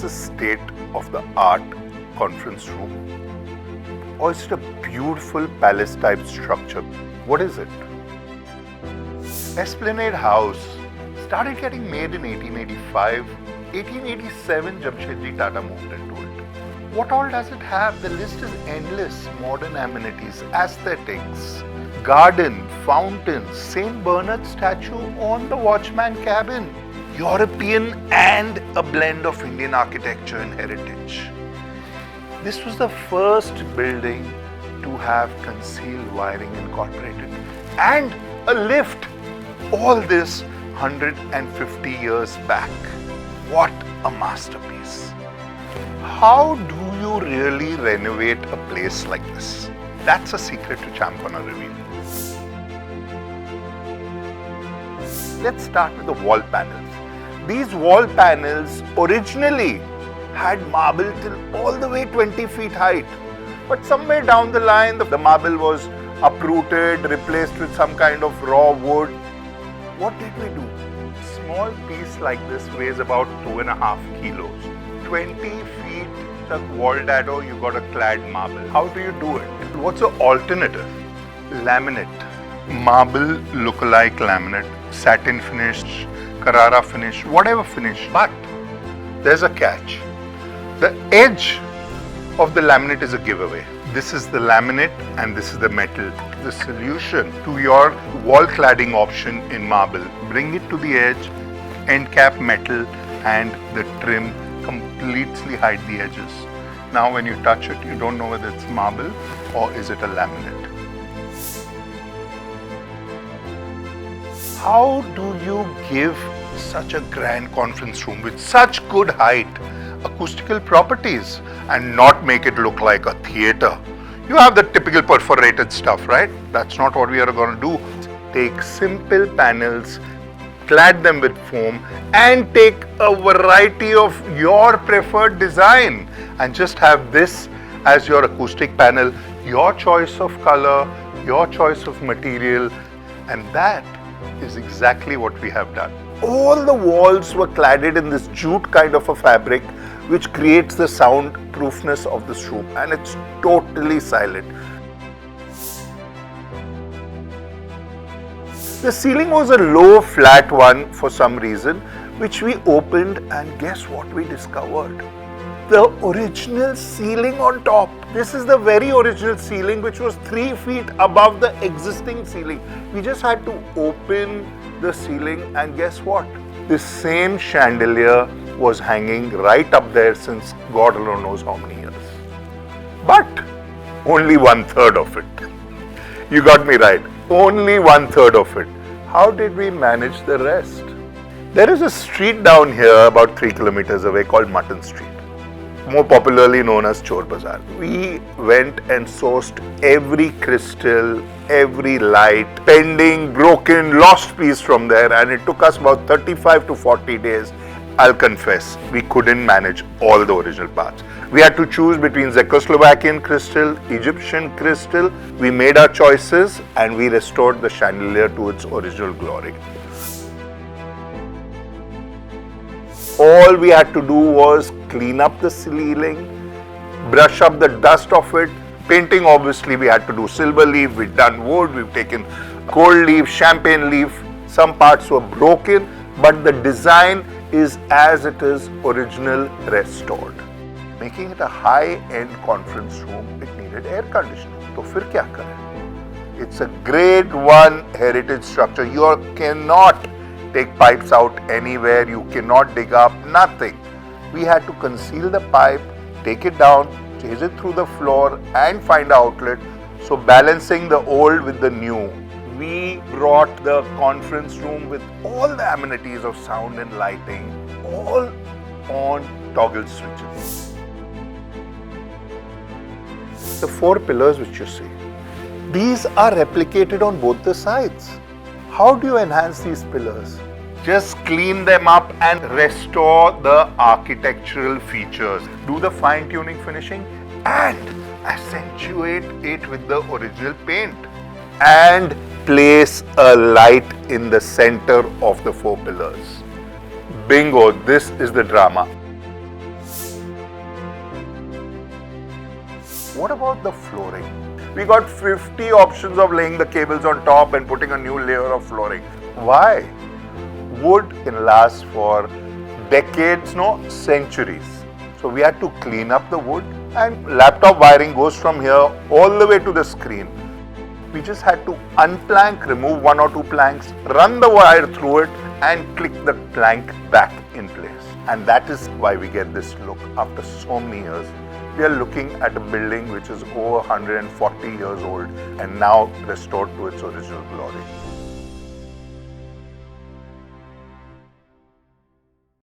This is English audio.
a state-of-the-art conference room? Or is it a beautiful palace-type structure? What is it? Esplanade House started getting made in 1885. 1887, Shirdi Tata moved into it. What all does it have? The list is endless. Modern amenities, aesthetics, garden, fountains, St. Bernard statue on the watchman cabin, European and a blend of Indian architecture and heritage. This was the first building to have concealed wiring incorporated and a lift. All this 150 years back. What a masterpiece. How do you really renovate a place like this? That's a secret which I'm gonna reveal. Let's start with the wall panels. These wall panels originally had marble till all the way 20 feet height. But somewhere down the line, the marble was uprooted, replaced with some kind of raw wood. What did we do? A small piece like this weighs about 2.5 kilos. 20 feet the wall dado, you got a clad marble. How do you do it? What's the alternative? Laminate. Marble lookalike laminate, satin finish, Carrara finish, whatever finish. But there's a catch. The edge of the laminate is a giveaway. This is the laminate and this is the metal. The solution to your wall cladding option in marble, bring it to the edge, end cap metal and the trim completely hide the edges. Now when you touch it, you don't know whether it's marble or is it a laminate. How do you give such a grand conference room with such good height, acoustical properties and not make it look like a theatre? You have the typical perforated stuff, right? That's not what we are going to do. Take simple panels, clad them with foam and take a variety of your preferred design and just have this as your acoustic panel, your choice of color, your choice of material, and that is exactly what we have done. All the walls were cladded in this jute kind of a fabric which creates the soundproofness of this room and it's totally silent. The ceiling was a low flat one for some reason which we opened and guess what we discovered? The original ceiling on top. This is the very original ceiling which was 3 feet above the existing ceiling. We just had to open the ceiling and guess what? This same chandelier was hanging right up there since God alone knows how many years. But only 1/3 of it. You got me right. Only 1/3 of it. How did we manage the rest? There is a street down here about 3 kilometers away called Mutton Street, more popularly known as Chor Bazar. We went and sourced every crystal, every light, pending, broken, lost piece from there, and it took us about 35 to 40 days. I'll confess, we couldn't manage all the original parts. We had to choose between Czechoslovakian crystal, Egyptian crystal. We made our choices and we restored the chandelier to its original glory. All we had to do was clean up the ceiling, brush up the dust of it. Painting, obviously, we had to do silver leaf, we've done wood, we've taken gold leaf, champagne leaf. Some parts were broken, but the design is as it is original restored. Making it a high-end conference room, it needed air conditioning. So फिर क्या करें? It's a grade 1 heritage structure. You cannot take pipes out anywhere. You cannot dig up, nothing. We had to conceal the pipe, take it down, chase it through the floor and find an outlet. So balancing the old with the new. We brought the conference room with all the amenities of sound and lighting, all on toggle switches. The 4 pillars which you see, these are replicated on both the sides. How do you enhance these pillars? Just clean them up and restore the architectural features. Do the fine-tuning finishing and accentuate it with the original paint. And place a light in the center of the 4 pillars. Bingo, this is the drama. What about the flooring? We got 50 options of laying the cables on top and putting a new layer of flooring. Why? Wood can last for decades, no, centuries. So we had to clean up the wood, and laptop wiring goes from here all the way to the screen. We just had to unplank, remove 1 or 2 planks, run the wire through it and click the plank back in place. And that is why we get this look after so many years. We are looking at a building which is over 140 years old and now restored to its original glory.